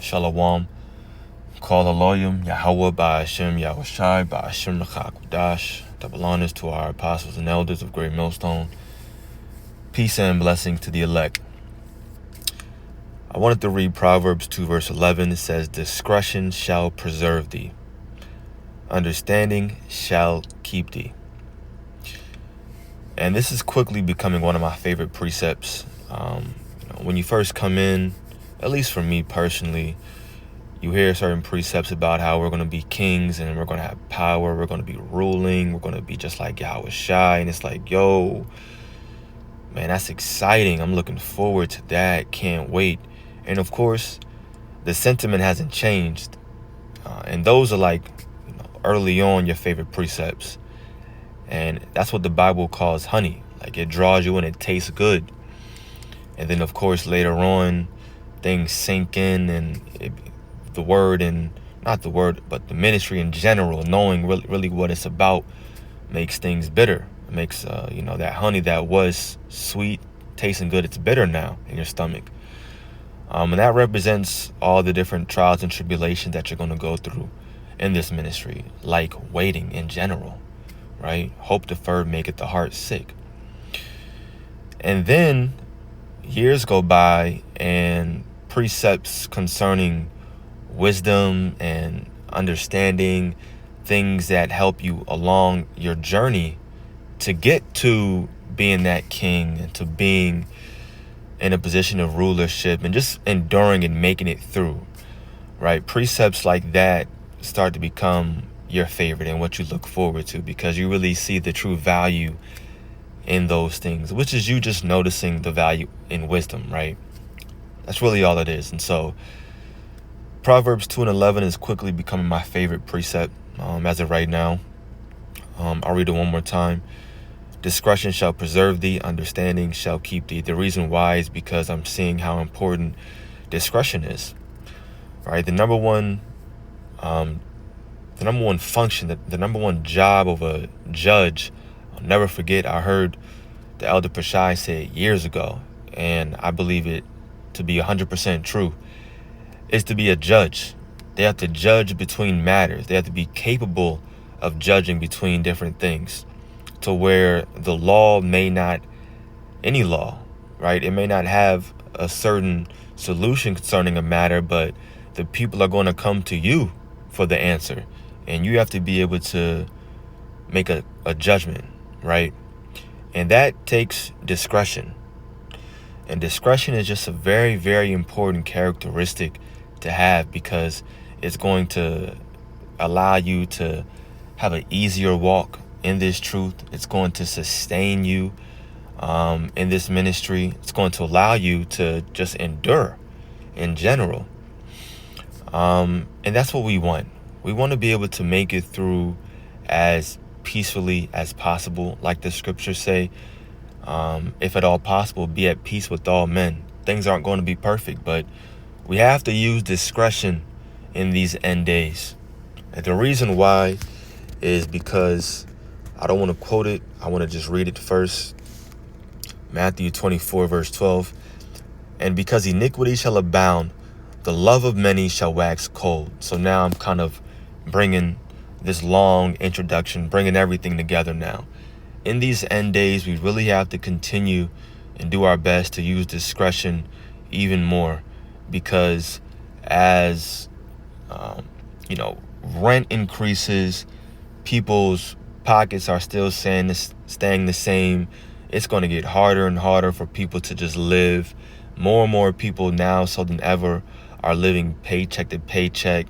Shalom. Call Aloyim, Yahweh Ba'ashem, Yahushai, Ba'ashem L'chakudash. Double honors to our apostles and elders of Great Millstone. Peace and blessings to the elect. I wanted to read Proverbs 2 verse 11. It says, discretion shall preserve thee. Understanding shall keep thee. And this is quickly becoming one of my favorite precepts. When you first come in, at least for me personally, you hear certain precepts about how we're going to be kings and we're going to have power. We're going to be ruling. We're going to be just like Yahushai. And it's like, yo, man, that's exciting. I'm looking forward to that. Can't wait. And of course, the sentiment hasn't changed. And those are like, early on your favorite precepts. And that's what the Bible calls honey. Like it draws you in, it tastes good. And then of course later on things sink in, and the word, and not the word, but the ministry in general, knowing really what it's about, makes things bitter. It makes that honey that was sweet, tasting good, it's bitter now in your stomach. And that represents all the different trials and tribulations that you're going to go through in this ministry, like waiting in general, right? Hope deferred maketh the heart sick. And then years go by and precepts concerning wisdom and understanding, things that help you along your journey to get to being that king and to being in a position of rulership and just enduring and making it through, right? Precepts like that start to become your favorite and what you look forward to, because you really see the true value in those things, which is you just noticing the value in wisdom, right? That's really all it is. And so Proverbs 2 and 11 is quickly becoming my favorite precept as of right now. I'll read it one more time. Discretion shall preserve thee, understanding shall keep thee. The reason why is because I'm seeing how important discretion is, right? The number one function, the number one job of a judge. I'll never forget, I heard the elder Pashai say it years ago, and I believe it to be 100% true, is to be a judge. They have to judge between matters. They have to be capable of judging between different things, to where the law may not, any law, right? It may not have a certain solution concerning a matter, but the people are going to come to you for the answer. And you have to be able to make a judgment, right? And that takes discretion. And discretion is just a very, very important characteristic to have, because it's going to allow you to have an easier walk in this truth. It's going to sustain you in this ministry. It's going to allow you to just endure in general. And that's what we want. We want to be able to make it through as peacefully as possible. Like the scriptures say, if at all possible, be at peace with all men. Things aren't going to be perfect, but we have to use discretion in these end days. And the reason why is because I don't want to quote it. I want to just read it first. Matthew 24 verse 12. And because iniquity shall abound, the love of many shall wax cold. So now I'm kind of bringing this long introduction, bringing everything together now. In these end days, we really have to continue and do our best to use discretion even more, because as rent increases, people's pockets are still staying the same. It's going to get harder and harder for people to just live. More and more people now, so than ever, are living paycheck to paycheck.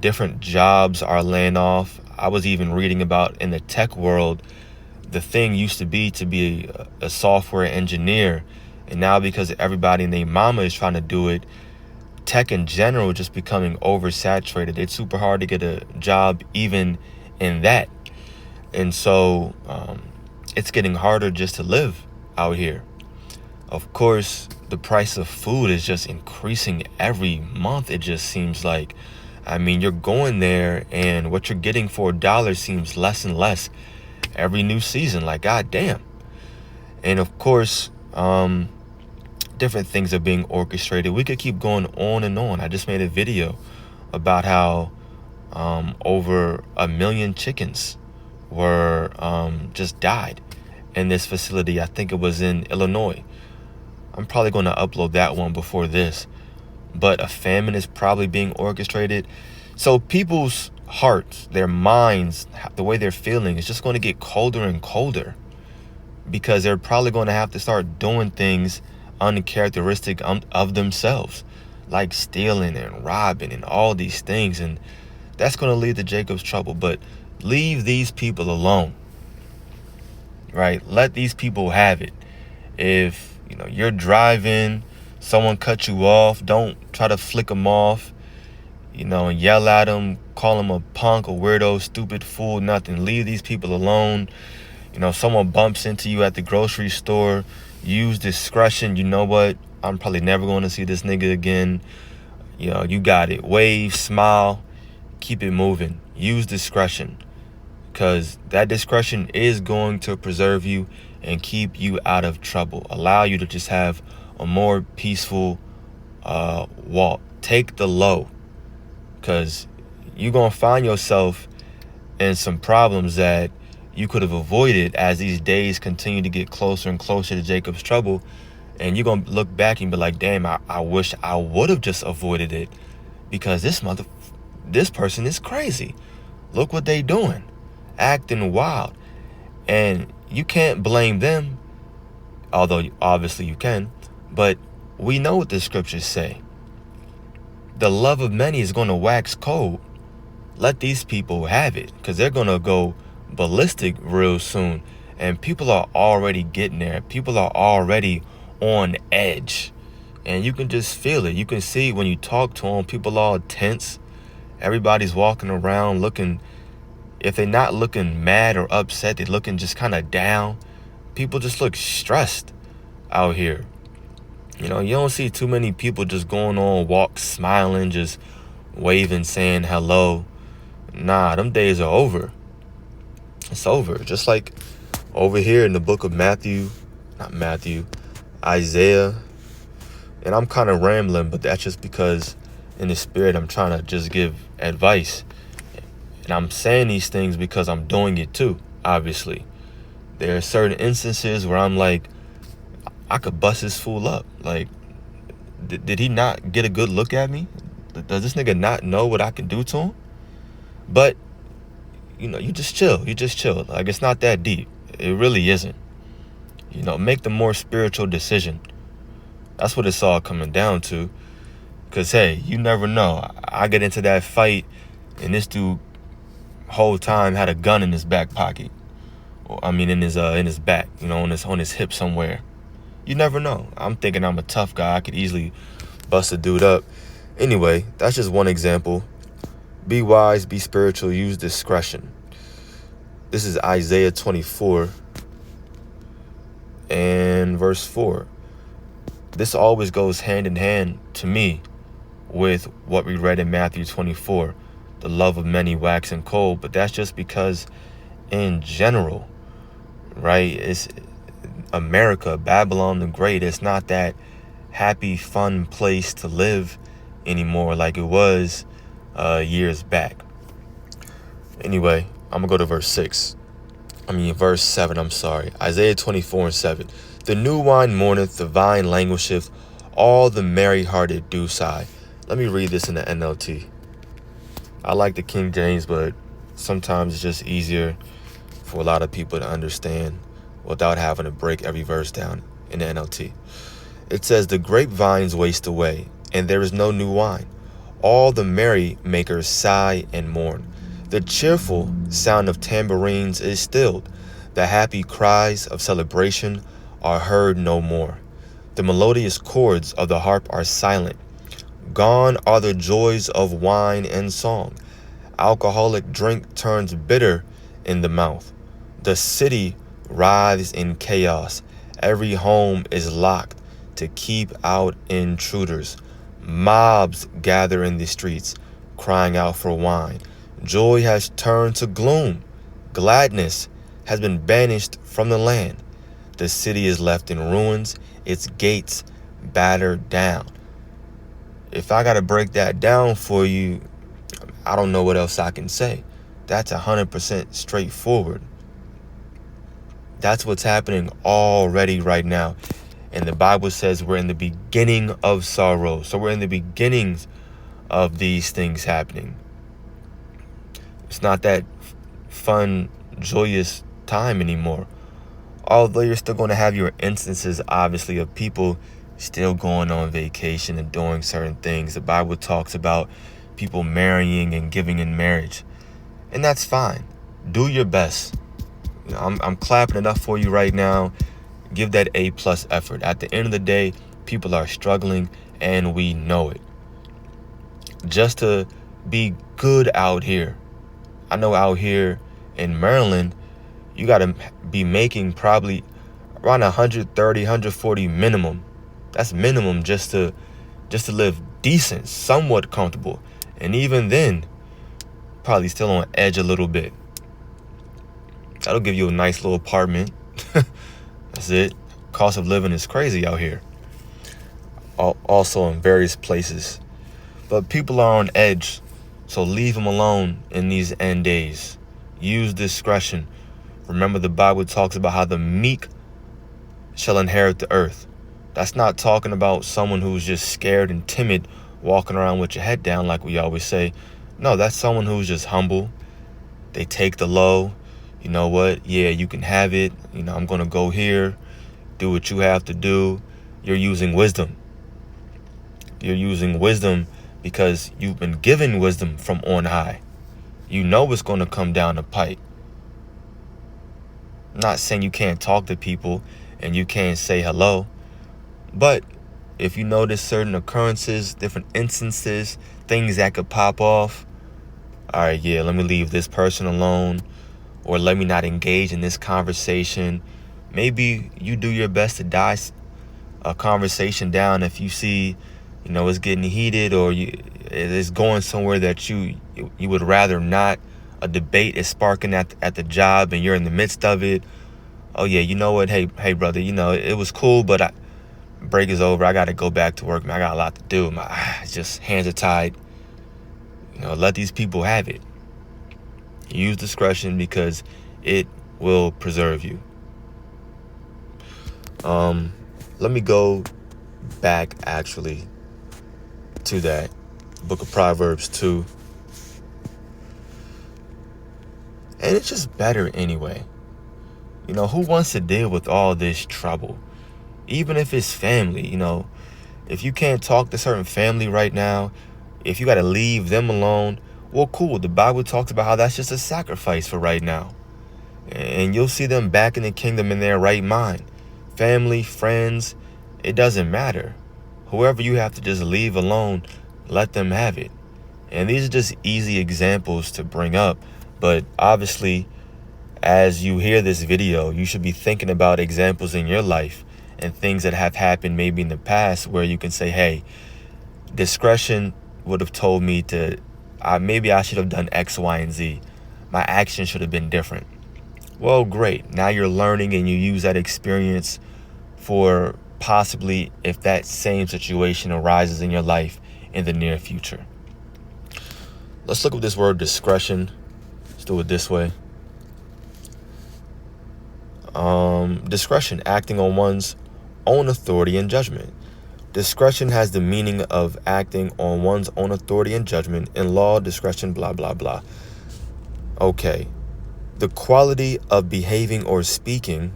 Different jobs are laying off. I was even reading about in the tech world, the thing used to be a software engineer. And now because everybody and their mama is trying to do it, tech in general is just becoming oversaturated. It's super hard to get a job even in that. And so it's getting harder just to live out here. Of course, the price of food is just increasing every month. It just seems like, you're going there and what you're getting for $1 seems less and less every new season. Like, God damn. And of course, different things are being orchestrated. We could keep going on and on. I just made a video about how over 1 million chickens were just died in this facility. I think it was in Illinois. I'm probably going to upload that one before this. But a famine is probably being orchestrated. So people's hearts, their minds, the way they're feeling is just going to get colder and colder, because they're probably going to have to start doing things uncharacteristic of themselves, like stealing and robbing and all these things. And that's going to lead to Jacob's trouble. But leave these people alone, right? Let these people have it. If you're driving, someone cut you off, don't try to flick them off, and yell at them, call them a punk, a weirdo, stupid fool, nothing. Leave these people alone. Someone bumps into you at the grocery store, use discretion. You know what? I'm probably never going to see this nigga again. You got it. Wave, smile, keep it moving. Use discretion, because that discretion is going to preserve you and keep you out of trouble. Allow you to just have a more peaceful walk. Take the low, because you're going to find yourself in some problems that you could have avoided as these days continue to get closer and closer to Jacob's trouble. And you're going to look back and be like, damn, I wish I would have just avoided it, because this person is crazy. Look what they doing, acting wild. And you can't blame them, although obviously you can. But we know what the scriptures say. The love of many is going to wax cold. Let these people have it, because they're going to go ballistic real soon. And people are already getting there. People are already on edge. And you can just feel it. You can see when you talk to them, people are tense. Everybody's walking around looking, if they're not looking mad or upset, they're looking just kind of down. People just look stressed out here. You don't see too many people just going on walks, smiling, just waving, saying hello. Nah, them days are over. It's over. Just like over here in the book of Isaiah. And I'm kind of rambling, but that's just because in the spirit I'm trying to just give advice. And I'm saying these things because I'm doing it too, obviously. There are certain instances where I'm like, I could bust this fool up. Like, did he not get a good look at me? Does this nigga not know what I can do to him? But, you just chill. You just chill. Like, it's not that deep. It really isn't. Make the more spiritual decision. That's what it's all coming down to. Because, hey, you never know. I get into that fight, and this dude whole time had a gun in his back pocket. In his back, on his hip somewhere. You never know. I'm thinking I'm a tough guy. I could easily bust a dude up. Anyway, that's just one example. Be wise, be spiritual, use discretion. This is Isaiah 24 and verse 4. This always goes hand in hand to me with what we read in Matthew 24. The love of many waxing cold. But that's just because in general, right, it's America, Babylon the Great. It's not that happy, fun place to live anymore like it was years back. Anyway, I'm gonna go to verse 7, I'm sorry. Isaiah 24 and 7. The new wine mourneth, the vine languisheth, all the merry-hearted do sigh. Let me read this in the NLT. I like the King James, but sometimes it's just easier for a lot of people to understand without having to break every verse down in the NLT. It says, the grapevines waste away, and there is no new wine. All the merry makers sigh and mourn. The cheerful sound of tambourines is stilled. The happy cries of celebration are heard no more. The melodious chords of the harp are silent. Gone are the joys of wine and song. Alcoholic drink turns bitter in the mouth. The city writhes in chaos. Every home is locked to keep out intruders. Mobs gather in the streets, crying out for wine. Joy has turned to gloom. Gladness has been banished from the land. The city is left in ruins, its gates battered down. If I got to break that down for you, I don't know what else I can say. That's 100% straightforward. That's what's happening already right now. And the Bible says we're in the beginning of sorrow. So we're in the beginnings of these things happening. It's not that fun, joyous time anymore. Although you're still going to have your instances, obviously, of people still going on vacation and doing certain things. The Bible talks about people marrying and giving in marriage. And that's fine. Do your best. I'm clapping enough for you right now. Give that A+ effort. At the end of the day, people are struggling and we know it. Just to be good out here. I know out here in Maryland, you got to be making probably around 130, 140 minimum. That's minimum just to live decent, somewhat comfortable. And even then, probably still on edge a little bit. That'll give you a nice little apartment. That's it. Cost of living is crazy out here. Also in various places. But people are on edge. So leave them alone in these end days. Use discretion. Remember, the Bible talks about how the meek shall inherit the earth. That's not talking about someone who's just scared and timid, walking around with your head down like we always say. No, that's someone who's just humble. They take the low. You know what? Yeah, you can have it. I'm going to go here. Do what you have to do. You're using wisdom. You're using wisdom because you've been given wisdom from on high. You know it's going to come down the pipe. I'm not saying you can't talk to people and you can't say hello. But if you notice certain occurrences, different instances, things that could pop off, all right, yeah, let me leave this person alone, or let me not engage in this conversation. Maybe you do your best to die a conversation down if you see, it's getting heated, or it's going somewhere that you would rather not. A debate is sparking at the job and you're in the midst of it. Oh yeah, you know what? Hey brother, it was cool, but break is over. I got to go back to work, man. I got a lot to do. My just hands are tied. Let these people have it. Use discretion because it will preserve you. Let me go back actually to that book of Proverbs 2. And it's just better anyway. Who wants to deal with all this trouble? Even if it's family, if you can't talk to certain family right now, if you got to leave them alone, well, cool. The Bible talks about how that's just a sacrifice for right now. And you'll see them back in the kingdom in their right mind. Family, friends, it doesn't matter. Whoever you have to just leave alone, let them have it. And these are just easy examples to bring up. But obviously, as you hear this video, you should be thinking about examples in your life and things that have happened maybe in the past where you can say, hey, discretion would have told me to, maybe I should have done X, Y, and Z. My action should have been different. Well, great. Now you're learning and you use that experience for possibly if that same situation arises in your life in the near future. Let's look at this word discretion. Let's do it this way. Discretion, acting on one's own authority and judgment. Discretion has the meaning of acting on one's own authority and judgment. In law, discretion, blah, blah, blah. Okay. The quality of behaving or speaking.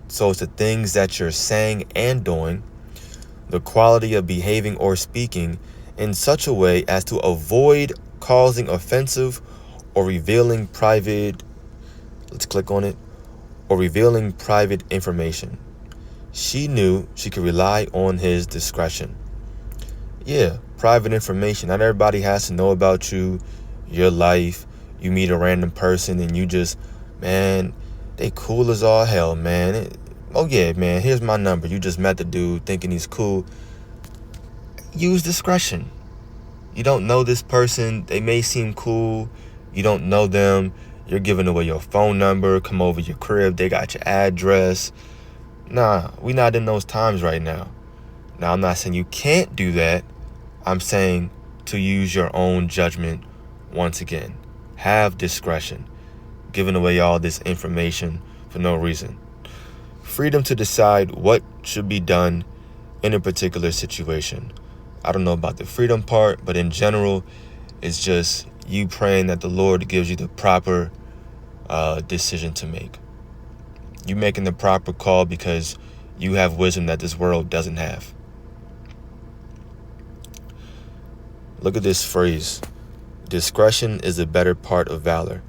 So it's the things that you're saying and doing. The quality of behaving or speaking in such a way as to avoid causing offensive or revealing private, or revealing private information. She knew she could rely on his discretion. Yeah, private information. Not everybody has to know about you, your life. You meet a random person and you just, man, they cool as all hell, man. Oh yeah, man, here's my number. You just met the dude thinking he's cool. Use discretion. You don't know this person. They may seem cool. You don't know them. You're giving away your phone number. Come over your crib. They got your address. Nah, we not in those times right now. Now, I'm not saying you can't do that. I'm saying to use your own judgment once again. Have discretion. Giving away all this information for no reason. Freedom to decide what should be done in a particular situation. I don't know about the freedom part, but in general, it's just you praying that the Lord gives you the proper decision to make. You making the proper call because you have wisdom that this world doesn't have. Look at this phrase. Discretion is a better part of valor.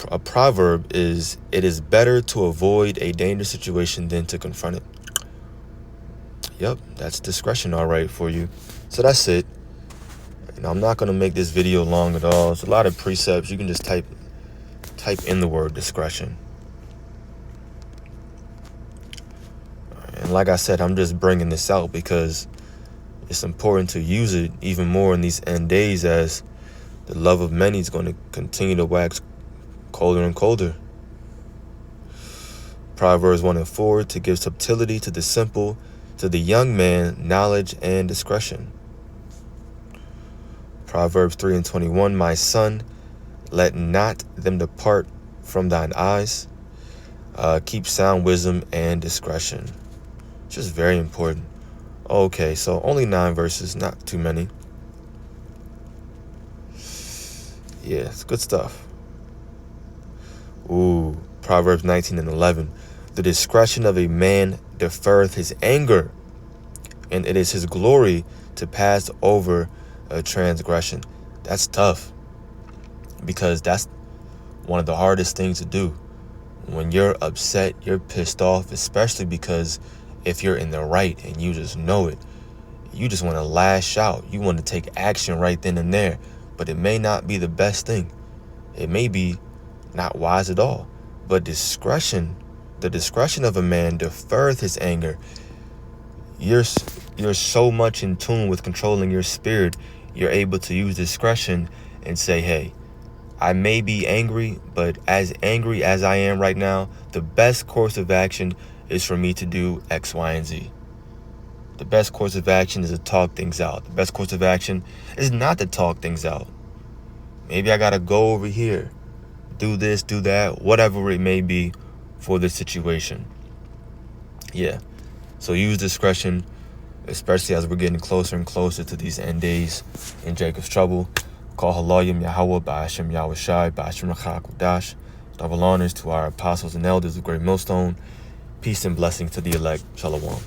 A proverb is, it is better to avoid a dangerous situation than to confront it. Yep, that's discretion all right for you. So that's it. I'm not going to make this video long at all. It's a lot of precepts. You can just type in the word discretion. And like I said, I'm just bringing this out because it's important to use it even more in these end days, as the love of many is going to continue to wax colder and colder. Proverbs 1:4, to give subtlety to the simple, to the young man knowledge and discretion. Proverbs 3:21, my son, let not them depart from thine eyes. Keep sound wisdom and discretion. Just very important. Okay, so only 9 verses, not too many. Yeah, it's good stuff. Ooh, Proverbs 19:11. The discretion of a man deferreth his anger, and it is his glory to pass over a transgression. That's tough, because that's one of the hardest things to do. When you're upset, you're pissed off, especially because if you're in the right and you just know it, you just want to lash out. You want to take action right then and there, but it may not be the best thing. It may be not wise at all. But discretion, the discretion of a man deferreth his anger. You're so much in tune with controlling your spirit, you're able to use discretion and say, hey, I may be angry, but as angry as I am right now, the best course of action is for me to do X, Y, and Z. The best course of action is to talk things out. The best course of action is not to talk things out. Maybe I got to go over here, do this, do that, whatever it may be for the situation. Yeah. So use discretion, especially as we're getting closer and closer to these end days in Jacob's trouble. Call Halayim Yahweh Ba'ashem Yahweh Shai Ba'ashem Rachak. Double honors to our apostles and elders of Great Millstone. Peace and blessings to the elect. Shalom.